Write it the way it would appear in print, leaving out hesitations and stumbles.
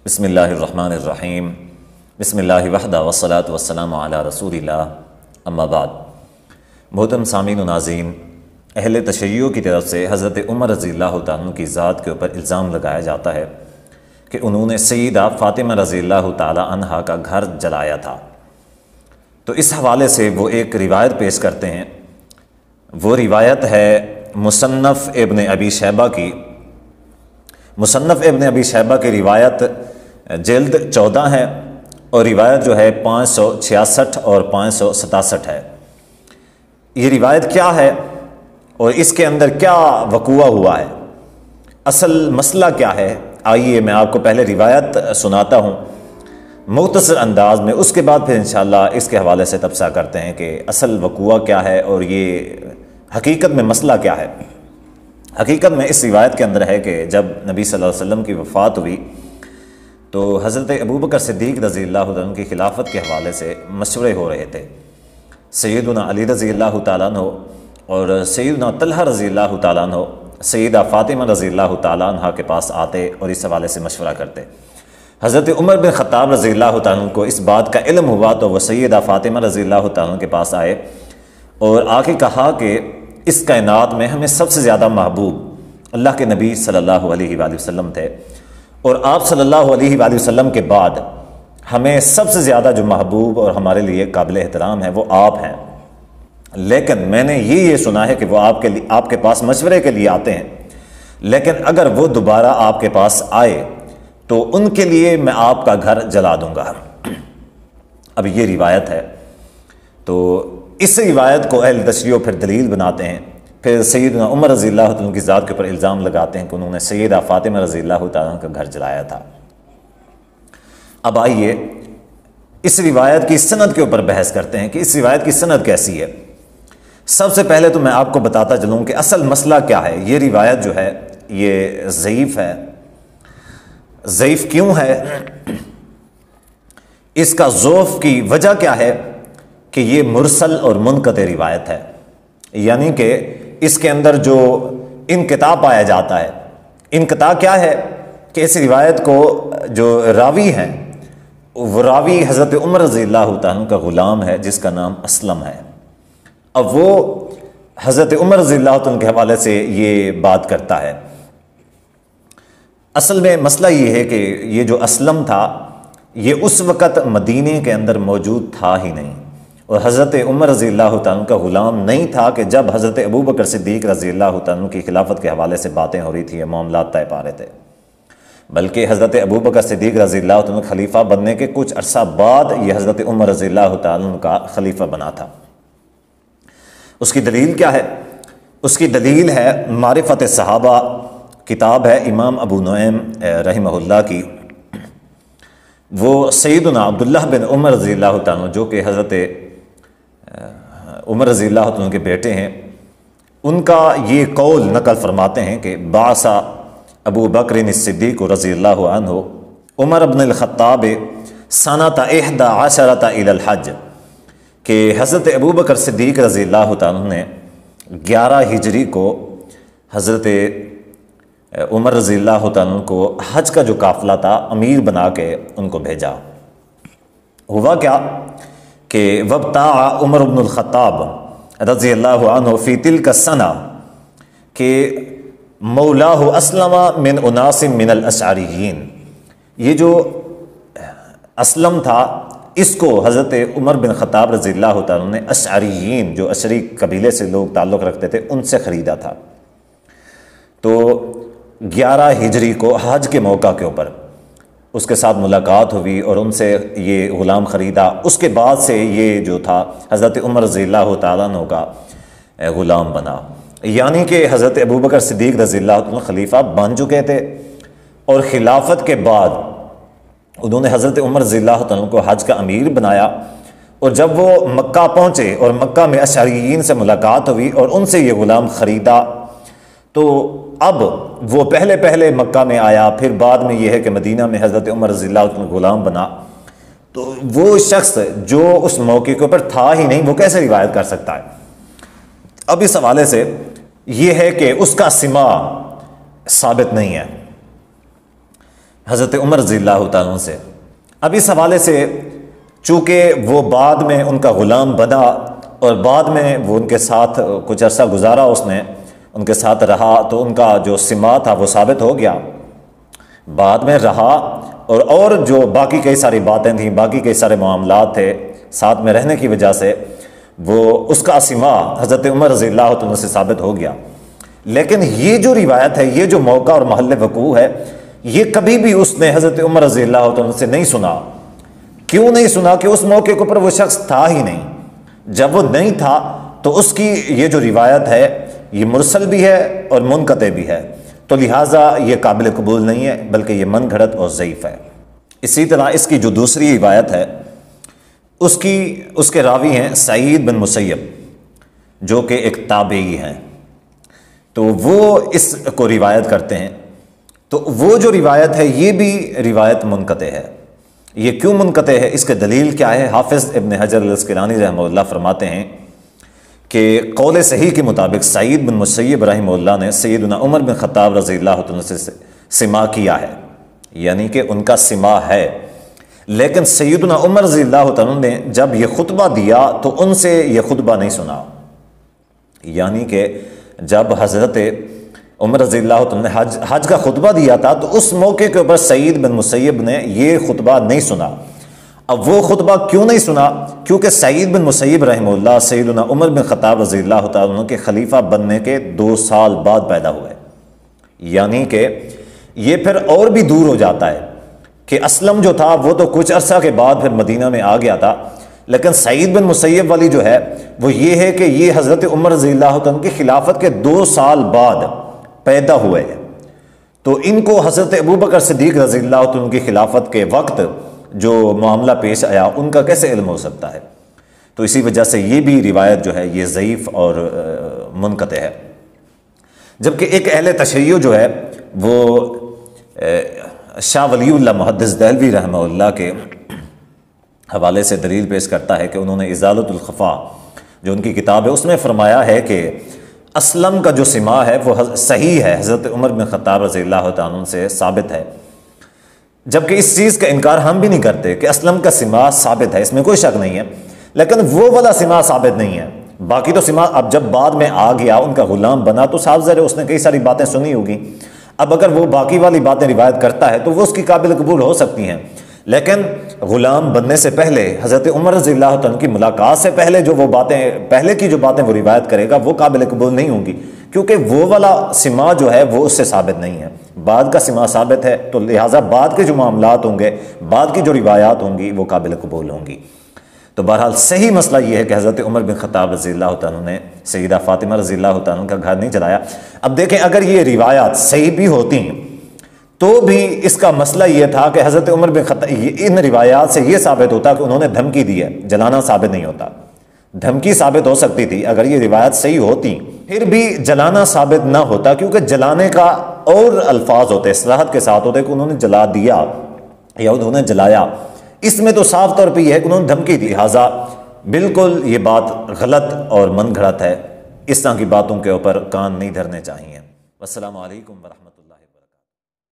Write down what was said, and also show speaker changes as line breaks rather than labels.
بسم اللہ الرحمن الرحیم بسم اللہ وحدہ والصلاة والسلام علی رسول اللہ اما بعد۔ محترم سامعین و ناظرین، اہل تشیع کی طرف سے حضرت عمر رضی اللہ تعالیٰ عنہ کی ذات کے اوپر الزام لگایا جاتا ہے کہ انہوں نے سیدہ فاطمہ رضی اللہ تعالیٰ عنہا کا گھر جلایا تھا۔ تو اس حوالے سے وہ ایک روایت پیش کرتے ہیں، وہ روایت ہے مصنف ابن ابی شیبہ کی۔ مصنف ابن ابی شیبہ کی روایت جلد 14 ہے اور روایت جو ہے 566 اور 567 ہے۔ یہ روایت کیا ہے اور اس کے اندر کیا وقوع ہوا ہے، اصل مسئلہ کیا ہے، آئیے میں آپ کو پہلے روایت سناتا ہوں مختصر انداز میں، اس کے بعد پھر انشاءاللہ اس کے حوالے سے تبصرہ کرتے ہیں کہ اصل وقوع کیا ہے اور یہ حقیقت میں مسئلہ کیا ہے۔ حقیقت میں اس روایت کے اندر ہے کہ جب نبی صلی اللہ علیہ وسلم کی وفات ہوئی تو حضرت ابوبکر صدیق رضی اللہ عنہ کی خلافت کے حوالے سے مشورے ہو رہے تھے۔ سیدنا علی رضی اللہ تعالیٰ عنہ اور سیدنا طلحہ رضی اللہ تعالیٰ عنہ سیدہ فاطمہ رضی اللہ تعالیٰ عنہ کے پاس آتے اور اس حوالے سے مشورہ کرتے۔ حضرت عمر بن خطاب رضی اللہ تعالیٰ عنہ کو اس بات کا علم ہوا تو وہ سیدہ فاطمہ رضی اللہ تعالیٰ عنہ کے پاس آئے اور آ کے کہا کہ اس کائنات میں ہمیں سب سے زیادہ محبوب اللہ کے نبی صلی اللہ علیہ وآلہ وسلم تھے، اور آپ صلی اللہ علیہ وآلہ وسلم کے بعد ہمیں سب سے زیادہ جو محبوب اور ہمارے لیے قابل احترام ہے وہ آپ ہیں، لیکن میں نے یہ سنا ہے کہ وہ آپ کے پاس مشورے کے لیے آتے ہیں، لیکن اگر وہ دوبارہ آپ کے پاس آئے تو ان کے لیے میں آپ کا گھر جلا دوں گا۔ اب یہ روایت ہے، تو اس روایت کو اہل تشیع پھر دلیل بناتے ہیں، پھر سیدنا عمر رضی اللہ عنہ کی ذات کے اوپر الزام لگاتے ہیں کہ انہوں نے سیدہ فاطمہ رضی اللہ تعالیٰ عنہ کا گھر جلایا تھا۔ اب آئیے اس روایت کی سند کے اوپر بحث کرتے ہیں کہ اس روایت کی سند کیسی ہے۔ سب سے پہلے تو میں آپ کو بتاتا چلوں کہ اصل مسئلہ کیا ہے۔ یہ روایت جو ہے یہ ضعیف ہے۔ ضعیف کیوں ہے؟ اس کا ضعف کی وجہ کیا ہے کہ یہ مرسل اور منقطع روایت ہے، یعنی کہ اس کے اندر جو انقطاع پایا جاتا ہے۔ انقطاع کیا ہے کہ اس روایت کو جو راوی ہیں وہ راوی حضرت عمر رضی اللہ تعالیٰ کا غلام ہے جس کا نام اسلم ہے۔ اب وہ حضرت عمر رضی اللہ تعالیٰ کے حوالے سے یہ بات کرتا ہے۔ اصل میں مسئلہ یہ ہے کہ یہ جو اسلم تھا یہ اس وقت مدینے کے اندر موجود تھا ہی نہیں، اور حضرت عمر رضی اللہ تعالیٰ کا غلام نہیں تھا کہ جب حضرت ابوبکر صدیق رضی اللہ تعالیٰ کی خلافت کے حوالے سے باتیں ہو رہی تھیں، معاملات طے پا رہے تھے، بلکہ حضرت ابوبکر صدیق رضی اللہ تعالیٰ خلیفہ بننے کے کچھ عرصہ بعد یہ حضرت عمر رضی اللہ تعالیٰ کا خلیفہ بنا تھا۔ اس کی دلیل کیا ہے؟ اس کی دلیل ہے معرفت صحابہ، کتاب ہے امام ابو نعیم رحمہ اللہ کی۔ وہ سیدنا عبداللہ بن عمر رضی اللہ تعالیٰ جو کہ حضرت عمر رضی اللہ عنہ کے بیٹے ہیں، ان کا یہ قول نقل فرماتے ہیں کہ بعث ابو بکر الصدیق رضی اللہ عنہ عمر بن الخطاب سنۃ 11 الی الحج، کہ حضرت ابو بکر صدیق رضی اللہ عنہ نے 11 ہجری کو حضرت عمر رضی اللہ عنہ کو حج کا جو قافلہ تھا امیر بنا کے ان کو بھیجا۔ ہوا کیا کہ وابتاع عمر بن الخطاب رضی اللہ عنہ فی تلک السنہ کہ مولاہ اسلم من اناس من الاشعریین، یہ جو اسلم تھا اس کو حضرت عمر بن خطاب رضی اللہ تعالیٰ نے اشعریین، جو اشعری قبیلے سے لوگ تعلق رکھتے تھے، ان سے خریدا تھا۔ تو 11 ہجری کو حج کے موقع کے اوپر اس کے ساتھ ملاقات ہوئی اور ان سے یہ غلام خریدا۔ اس کے بعد سے یہ جو تھا حضرت عمر رضی اللہ تعالیٰ عنہ کا غلام بنا، یعنی کہ حضرت ابوبکر صدیق رضی اللہ عنہ خلیفہ بن چکے تھے، اور خلافت کے بعد انہوں نے حضرت عمر رضی اللہ عنہ کو حج کا امیر بنایا، اور جب وہ مکہ پہنچے اور مکہ میں اشعریین سے ملاقات ہوئی اور ان سے یہ غلام خریدا، تو اب وہ پہلے مکہ میں آیا، پھر بعد میں یہ ہے کہ مدینہ میں حضرت عمر رضی اللہ عنہ غلام بنا، تو وہ شخص جو اس موقع کے اوپر تھا ہی نہیں وہ کیسے روایت کر سکتا ہے؟ اب اس حوالے سے یہ ہے کہ اس کا سماع ثابت نہیں ہے۔ حضرت عمر رضی اللہ تعالیٰ سے۔ اب اس حوالے سے چونکہ وہ بعد میں ان کا غلام بنا اور بعد میں وہ ان کے ساتھ کچھ عرصہ گزارا، اس نے ان کے ساتھ رہا، تو ان کا جو سما تھا وہ ثابت ہو گیا، بعد میں رہا، اور جو باقی کئی ساری باتیں تھیں، باقی کئی سارے معاملات تھے ساتھ میں رہنے کی وجہ سے، وہ اس کا سما حضرت عمر رضی اللہ عنہ سے ثابت ہو گیا۔ لیکن یہ جو روایت ہے، یہ جو موقع اور محل وقوع ہے، یہ کبھی بھی اس نے حضرت عمر رضی اللہ عنہ سے نہیں سنا۔ کیوں نہیں سنا؟ کہ اس موقع کے اوپر وہ شخص تھا ہی نہیں۔ جب وہ نہیں تھا تو اس کی یہ جو روایت ہے یہ مرسل بھی ہے اور منقطع بھی ہے، تو لہٰذا یہ قابل قبول نہیں ہے، بلکہ یہ من گھڑت اور ضعیف ہے۔ اسی طرح اس کی جو دوسری روایت ہے، اس کے راوی ہیں سعید بن مسیب، جو کہ ایک تابعی ہیں، تو وہ اس کو روایت کرتے ہیں۔ تو وہ جو روایت ہے یہ بھی روایت منقطع ہے۔ یہ کیوں منقطع ہے؟ اس کے دلیل کیا ہے؟ حافظ ابن حجر الاسقلانی رحمہ اللہ فرماتے ہیں کہ قول صحیح کے مطابق سعید بن مسیب رحمہ اللہ نے سیدنا عمر بن خطاب رضی اللہ عنہ سے سما کیا ہے، یعنی کہ ان کا سما ہے، لیکن سیدنا عمر رضی اللہ عنہ نے جب یہ خطبہ دیا تو ان سے یہ خطبہ نہیں سنا، یعنی کہ جب حضرت عمر رضی اللہ عنہ نے حج کا خطبہ دیا تھا تو اس موقع کے اوپر سعید بن مسیب نے یہ خطبہ نہیں سنا۔ اب وہ خطبہ کیوں نہیں سنا؟ کیونکہ سعید بن مسیب رحمہ اللہ سیدنا عمر بن خطاب رضی اللہ تعالیٰ عنہ کے خلیفہ بننے کے 2 سال بعد پیدا ہوئے، یعنی کہ یہ پھر اور بھی دور ہو جاتا ہے کہ اسلم جو تھا وہ تو کچھ عرصہ کے بعد پھر مدینہ میں آ گیا تھا، لیکن سعید بن مسیب والی جو ہے وہ یہ ہے کہ یہ حضرت عمر رضی اللہ عنہ کی خلافت کے 2 سال بعد پیدا ہوئے ہیں، تو ان کو حضرت ابوبکر صدیق رضی اللہ عنہ کی خلافت کے وقت جو معاملہ پیش آیا ان کا کیسے علم ہو سکتا ہے؟ تو اسی وجہ سے یہ بھی روایت جو ہے یہ ضعیف اور منقطع ہے۔ جبکہ ایک اہل تشیع جو ہے وہ شاہ ولی اللہ محدث دہلوی رحمہ اللہ کے حوالے سے دلیل پیش کرتا ہے کہ انہوں نے ازالۃ الخفا جو ان کی کتاب ہے اس میں فرمایا ہے کہ اسلم کا جو سما ہے وہ صحیح ہے، حضرت عمر بن خطاب رضی اللہ تعالیٰ عنہ سے ثابت ہے، جبکہ اس چیز کا انکار ہم بھی نہیں کرتے کہ اسلم کا سما ثابت ہے، اس میں کوئی شک نہیں ہے، لیکن وہ والا سما ثابت نہیں ہے۔ باقی تو سما اب جب بعد میں آ گیا، ان کا غلام بنا، تو صاف ظاہر ہے اس نے کئی ساری باتیں سنی ہوگی، اب اگر وہ باقی والی باتیں روایت کرتا ہے تو وہ اس کی قابل قبول ہو سکتی ہیں، لیکن غلام بننے سے پہلے حضرت عمر رضی اللہ عنہ کی ملاقات سے پہلے جو وہ باتیں پہلے کی جو باتیں وہ روایت کرے گا وہ قابل قبول نہیں ہوں گی، کیونکہ وہ والا سما جو ہے وہ اس سے ثابت نہیں ہے، بعد کا سما ثابت ہے، تو لہٰذا بعد کے جو معاملات ہوں گے، بعد کی جو روایات ہوں گی وہ قابل قبول ہوں گی۔ تو بہرحال صحیح مسئلہ یہ ہے کہ حضرت عمر بن خطاب رضی اللہ عنہ نے سیدہ فاطمہ رضی اللہ عنہ کا گھر نہیں جلایا۔ اب دیکھیں اگر یہ روایات صحیح بھی ہوتی ہیں تو بھی اس کا مسئلہ یہ تھا کہ حضرت عمر بن خطاب ان روایات سے یہ ثابت ہوتا کہ انہوں نے دھمکی دی ہے، جلانا ثابت نہیں ہوتا، دھمکی ثابت ہو سکتی تھی اگر یہ روایت صحیح ہوتی، پھر بھی جلانا ثابت نہ ہوتا، کیونکہ جلانے کا اور الفاظ ہوتے، صراحت کے ساتھ ہوتے کہ انہوں نے جلا دیا یا انہوں نے جلایا، اس میں تو صاف طور پہ یہ ہے کہ انہوں نے دھمکی دی، لہٰذا بالکل یہ بات غلط اور من گھڑت ہے، اس طرح کی باتوں کے اوپر کان نہیں دھرنے چاہیے۔ والسلام علیکم ورحمۃ اللہ۔